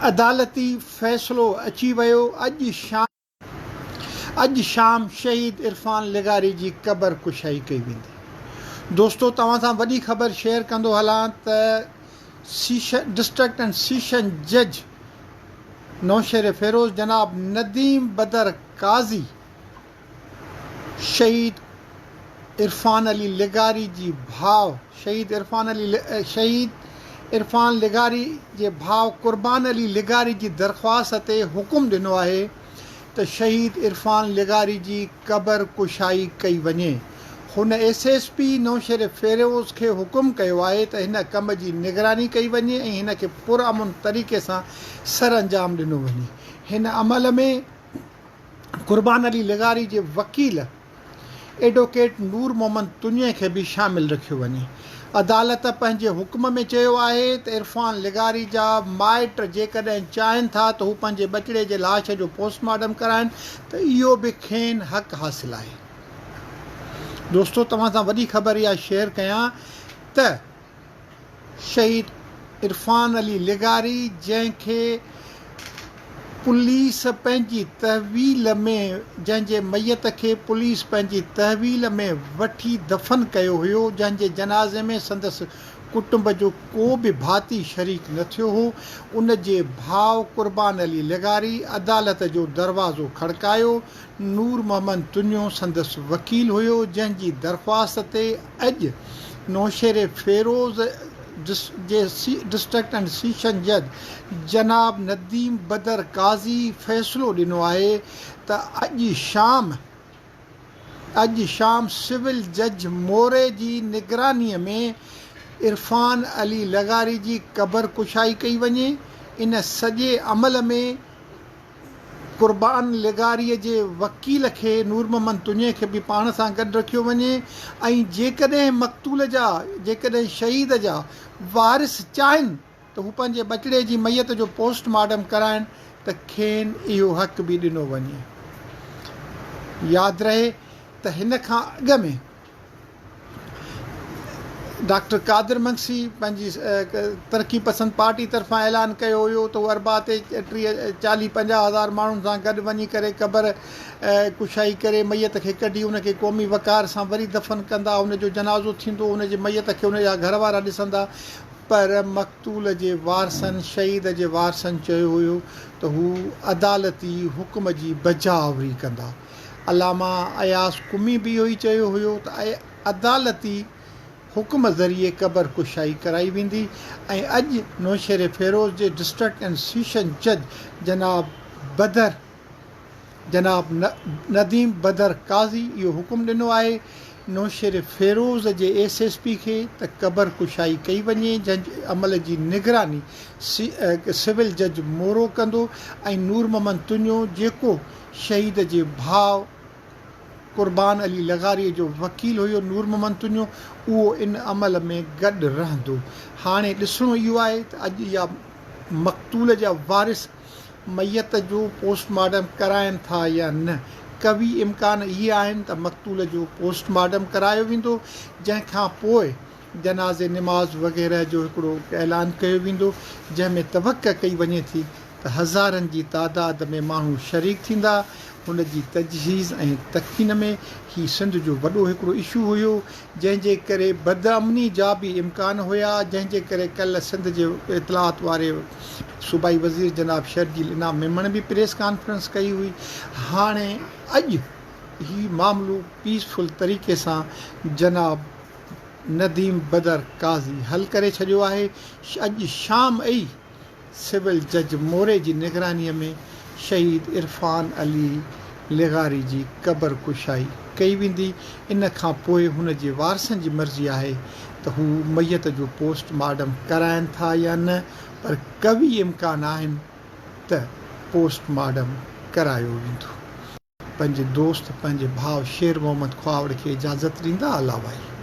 अदालती फ़ैसिलो अची वियो। अॼु शाम शहीद इरफान लिगारी जी क़बर कुशाई कई वेंदी। दोस्तो, तव्हां सां वॾी ख़बर शेयर कंदो हलां त डिस्ट्रिक्ट एंड सेशन जज नौशेर फ़िरोज़ जनाब नदीम बदर काज़ी शहीद इरफान अली लिगारी जी भाउ शहीद इरफान लिगारी जे भाउ क़ुर्बान अली लिगारी जी दरख़्वास्त ते हुकुम ॾिनो आहे त शहीद इरफान लिगारी जी क़बर कुशाई कई वञे। हुन SSP नौशेर फ़िरोज़ खे हुकुम कयो आहे त हिन कम जी निगरानी कई वञे ऐं हिन खे पुरअमन तरीक़े सां सर अंजाम ॾिनो वञे। हिन अमल में क़ुर्बान अली लिगारी जे वकील एडवोकेट नूर मोहम्मद तुनिया खे बि शामिल रखियो वञे। अदालत पंहिंजे हुकुम में चयो आहे त इरफान लिगारी जा माइट जेकॾहिं चाहिनि था त हू पंहिंजे बचिड़े जे लाश जो पोस्टमार्टम कराइनि त इहो बि खेनि हक़ हासिलु आहे। दोस्तो, तव्हां सां वॾी ख़बर इहा शेयर कयां त शहीद इरफान अली लिगारी जंहिंखे पुलिस पंहिंजी तहवील में जंहिंजे मैयत खे पुलिस पंहिंजी तहवील में वठी दफ़न कयो हुयो, जंहिंजे जनाज़े में संदसि कुटुंब जो को बि भाती शरीक न थियो हो, उन जे भाउ क़ुर्बान अली लिगारी अदालत जो दरवाज़ो खड़कायो। नूर मोहम्मद तुनियो संदसि वकील हुयो, जंहिंजी दरख़्वास्त ते अॼु नौशेर फ़िरोज़ जे डिस्ट्रिक्ट एंड सेशन जज जनाब नदीम बदर काज़ी फ़ैसिलो ॾिनो आहे त अॼु शाम सिविल जज मोरे जी निगरानीअ में इरफान अली लिगारी जी क़बर कुशाई कई वञे। इन सॼे अमल में क़ुर्बान लिगारीअ जे वकील खे नूर मोहम्मद तुनिया खे बि पाण सां गॾु रखियो वञे ऐं जेकॾहिं शहीद जा वारिस चाहिनि त हू पंहिंजे बचिड़े जी मैयत जो पोस्टमार्टम कराइनि त खेनि इहो हक़ बि ॾिनो वञे। यादि रहे त हिन खां अॻु में डॉक्टर कादिर मंगसी पंहिंजी तरक़ी पसंद पार्टी तरफ़ां ऐलान कयो हुयो त हू अरबा ते 40-50 हज़ार माण्हुनि सां गॾु वञी करे क़बर कुशाई करे मैयत खे कढी उनखे क़ौमी वक़ार सां वरी दफ़न कंदा, उनजो जनाज़ो थींदो, उनजे मैयत खे उनजा घर वारा ॾिसंदा। पर मक़तूल जे वारसनि शहीद जे वारसनि चयो हुयो त हू अदालती हुकुम जी बजावरी कंदा। अलामा अयास कुमी बि इहो ई चयो हुयो त अदालती हुकुम ज़रिए क़बर कुशाई कराई वेंदी ऐं अॼु नौशेर फ़िरोज़ जे डिस्ट्रिक्ट एंड सेशन जज जनाब नदीम बदर काज़ी इहो हुकुम ॾिनो आहे नौशेर फ़िरोज़ जे SSP खे त क़बर कुशाई कई वञे, जंहिंजे अमल जी निगरानी सिविल जज मोरो कंदो ऐं नूर मोहम्मद तुनियो जेको शहीद जे भाउ क़ुर्बान अली लिगारीअ जो वकील हुयो, नूर मोहम्मद तुनियो, उहो इन अमल में गॾु रहंदो। हाणे ॾिसणो इहो आहे त अॼु इहा मक़तूल जा वारिस मैयत जो पोस्टमार्टम कराइनि था या न। कवी इम्कान इहे आहिनि त मक़तूल जो पोस्टमार्टम करायो वेंदो, जंहिंखां पोइ जनाज़े निमाज़ वग़ैरह जो हिकिड़ो ऐलान कयो वेंदो, जंहिंमें तवक़ कई वञे थी त हज़ारनि जी तादाद में माण्हू शरीक थींदा। हुन जी तजहीज़ ऐं तकफ़ीन में ही सिंध जो वॾो हिकिड़ो इशू हुयो, जंहिंजे करे बदअमनी जा बि इम्कान हुया, जंहिंजे करे कल्ह सिंध जे इतलात वारे सूबाई वज़ीर जनाब शर्जील इनाम मेमण बि प्रेस कॉन्फ्रेंस कई हुई। हाणे अॼु ही मामलो पीसफुल तरीक़े सां जनाब नदीम बदर काज़ी हल करे छॾियो आहे। अॼु शाम ई सिविल जज मोरे जी निगरानीअ में शहीद इरफान अली लिगारी जी क़बर कुशाई कई वेंदी। इन खां पोइ हुन जे वारसनि जी मर्ज़ी आहे त हू मैयत जो पोस्टमार्टम कराइनि था या न, पर कवी इम्कान आहिनि त पोस्टमार्टम करायो वेंदो। पंहिंजे दोस्त पंहिंजे भाउ शेर मोहम्मद ख्वावड़ खे इजाज़त ॾींदा। अला भाई।